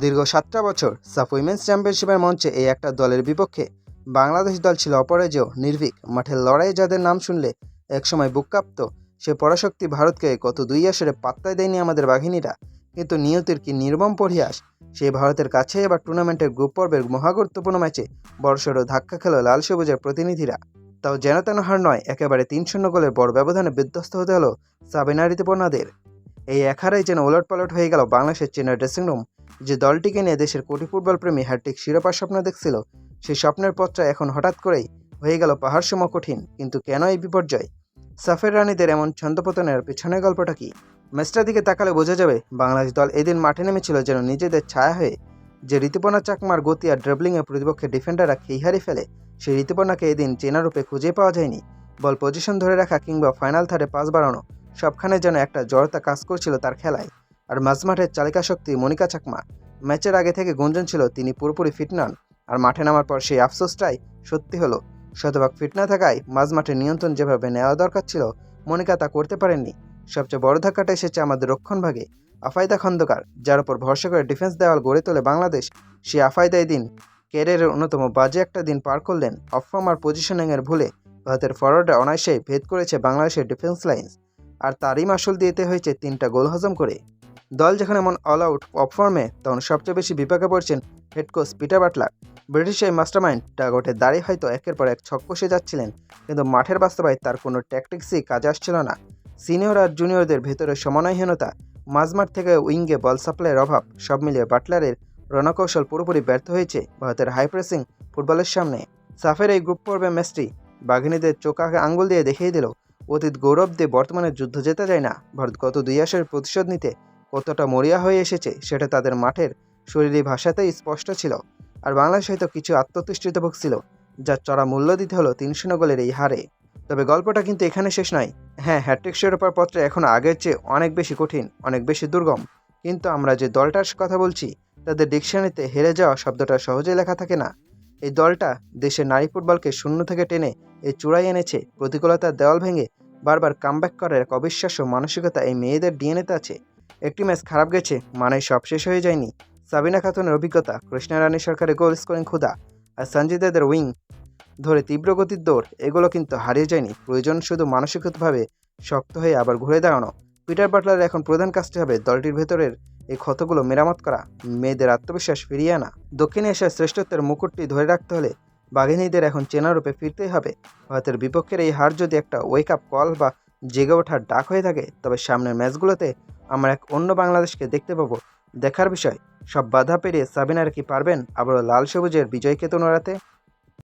দীর্ঘ 7টা বছর সাফ উইমেন্স চ্যাম্পিয়নশিপের মঞ্চে এই একটা দলের বিপক্ষে বাংলাদেশ দল ছিল অপরাজেয়, নির্ভীক। মাঠের লড়াইয়ে যাদের নাম শুনলে একসময় বুক কাঁপত, সে পরাশক্তি ভারতকে গত 2 আসরে পাত্তাই দেয়নি আমাদের বাঘিনীরা। কিন্তু নিয়তির কি নির্মম পরিহাস, সেই ভারতের কাছে এবার টুর্নামেন্টের গ্রুপ পর্বের মহাগুরুত্বপূর্ণ ম্যাচে বড়সড় ধাক্কা খেল লাল সবুজের প্রতিনিধিরা। তাও যেন তেন হার নয়, একেবারে 3-0 গোলের বড় ব্যবধানে বিধ্বস্ত হতে হলো সাবিনা ঋতুপর্ণাদের। এই এক হারাই যেন ওলটপালট হয়ে গেল বাংলাদেশের চেন্নাই ড্রেসিং রুম। যে দলটিকে নিয়ে দেশের কোটি ফুটবল প্রেমী হ্যাট্রিক শিরোপার স্বপ্ন দেখছিল, সেই স্বপ্নের পথটা এখন হঠাৎ করেই হয়ে গেল পাহাড়সম কঠিন। কিন্তু কেন এই বিপর্যয়? সাফের রানীদের এমন ছন্দপতনের পেছনের গল্পটা কি? ম্যাচটার দিকে তাকালে বোঝা যাবে বাংলাদেশ দল এদিন মাঠে নেমেছিল যেন নিজেদের ছায়া হয়ে। যে ঋতুপর্ণা চাকমার গতি আর ড্রিবলিংয়ে প্রতিপক্ষের ডিফেন্ডাররা খেই হারিয়ে ফেলে, সেই ঋতুপর্ণাকে এদিন চেনা রূপে খুঁজে পাওয়া যায়নি। বল পজিশন ধরে রাখা কিংবা ফাইনাল থার্ডে পাস বাড়ানো, সবখানে যেন একটা জড়তা কাজ করছিল তার খেলায়। আর মাঝমাঠের চালিকা শক্তি মনিকা চাকমা। ম্যাচের আগে থেকে গুঞ্জন ছিল তিনি পুরোপুরি ফিট নন, আর মাঠে নামার পর সেই আফসোসটাই সত্যি হলো। শতভাগ ফিট না থাকায় মাঝমাঠের নিয়ন্ত্রণ যেভাবে নেওয়া দরকার ছিল, মনিকা তা করতে পারেননি। সবচেয়ে বড় ধাক্কাটা এসেছে আমাদের রক্ষণভাগে। আফাইদা খন্দকার, যার উপর ভরসা করে ডিফেন্স দেওয়াল গড়ে তোলে বাংলাদেশ, সেই আফাইদা এদিন ক্যারিয়ারের অন্যতম বাজে একটা দিন পার করলেন। অফফর্ম আর পজিশনিংয়ের ভুলে ভারতের ফরওয়ার্ডরা অনায়াসেই ভেদ করেছে বাংলাদেশের ডিফেন্স লাইন, আর তারই মাসুল দিতে হয়েছে 3টা গোল হজম করে। দল যখন এমন অল আউট অফফর্মে, তখন সবচেয়ে বেশি বিপাকে পড়ছেন head coach Peter Butler. British এই মাস্টারমাইন্ড টার্গেটে দাঁড়িয়ে হয়তো একের পর এক ছক কষে যাচ্ছিলেন, কিন্তু মাঠের বাস্তবায় তার কোনো ট্যাকটিক্সই কাজে আসছিল না। সিনিয়র আর জুনিয়রদের ভেতরে সমন্বয়হীনতা, মাঝমাঠ থেকে উইঙ্গে বল সাপ্লাইয়ের অভাব, সব মিলিয়ে বাটলারের রণকৌশল পুরোপুরি ব্যর্থ হয়েছে ভারতের হাই প্রেসিং ফুটবলের সামনে। সাফের এই গ্রুপ পর্বে ম্যাচটি বাঘিনীদের চোখে আঙ্গুল দিয়ে দেখিয়ে দিল, অতীত গৌরব দিয়ে বর্তমানে যুদ্ধ জেতা যায় না। ভারত গত 2 আসরের প্রতিশোধ নিতে কতটা মরিয়া হয়ে এসেছে সেটা তাদের মাঠের শরীরী ভাষাতেই স্পষ্ট ছিল। আর বাংলাদেশ হয়তো কিছু আত্মতুষ্টিতে ভুগছিল, যার চড়া মূল্য দিতে হলো 300 গোলের এই হারে। তবে গল্পটা কিন্তু এখানে শেষ নয়। হ্যাঁ, হ্যাট্রিক শিরোপার পথটা এখন আগের চেয়ে অনেক বেশি কঠিন, অনেক বেশি দুর্গম। কিন্তু আমরা যে দলটার কথা বলছি, তাদের ডিকশনারিতে হেরে যাওয়া শব্দটা সহজেই লেখা থাকে না। এই দলটা দেশের নারী ফুটবলকে শূন্য থেকে টেনে এই চূড়ায় এনেছে। প্রতিকূলতার দেওয়াল ভেঙে বারবার কামব্যাক করার এক অবিশ্বাস্য মানসিকতা এই মেয়েদের ডিএনএতে আছে। একটি ম্যাচ খারাপ গেছে মানে সব শেষ হয়ে যায়নি। সাবিনা খাতুনের অভিজ্ঞতা, কৃষ্ণা রানী সরকারের গোল স্কোরিং ক্ষুধা, আর সঞ্জিদাদের উইং ধরে তীব্র গতির দৌড়, এগুলো কিন্তু হারিয়ে যায়নি। প্রয়োজন শুধু মানসিকভাবে শক্ত হয়ে আবার ঘুরে দাঁড়ানো। পিটার বাটলারের এখন প্রধান কাজটি হবে দলটির ভেতরের এই ক্ষতগুলো মেরামত করা, মেয়েদের আত্মবিশ্বাস ফিরিয়ে আনা। দক্ষিণ এশিয়ার শ্রেষ্ঠত্বের মুকুটটি ধরে রাখতে হলে বাঘিনীদের এখন চেনা রূপে ফিরতেই হবে। ভারতের বিপক্ষের এই হার যদি একটা ওয়েক আপ কল বা জেগে ওঠার ডাক হয়ে থাকে, তবে সামনের ম্যাচগুলোতে আমরা এক অন্য বাংলাদেশকে দেখতে পাবো। দেখার বিষয়, সব বাধা পেরিয়ে সাবিনারা কি পারবেন আবারও লাল সবুজের বিজয় কেতন ওড়াতে?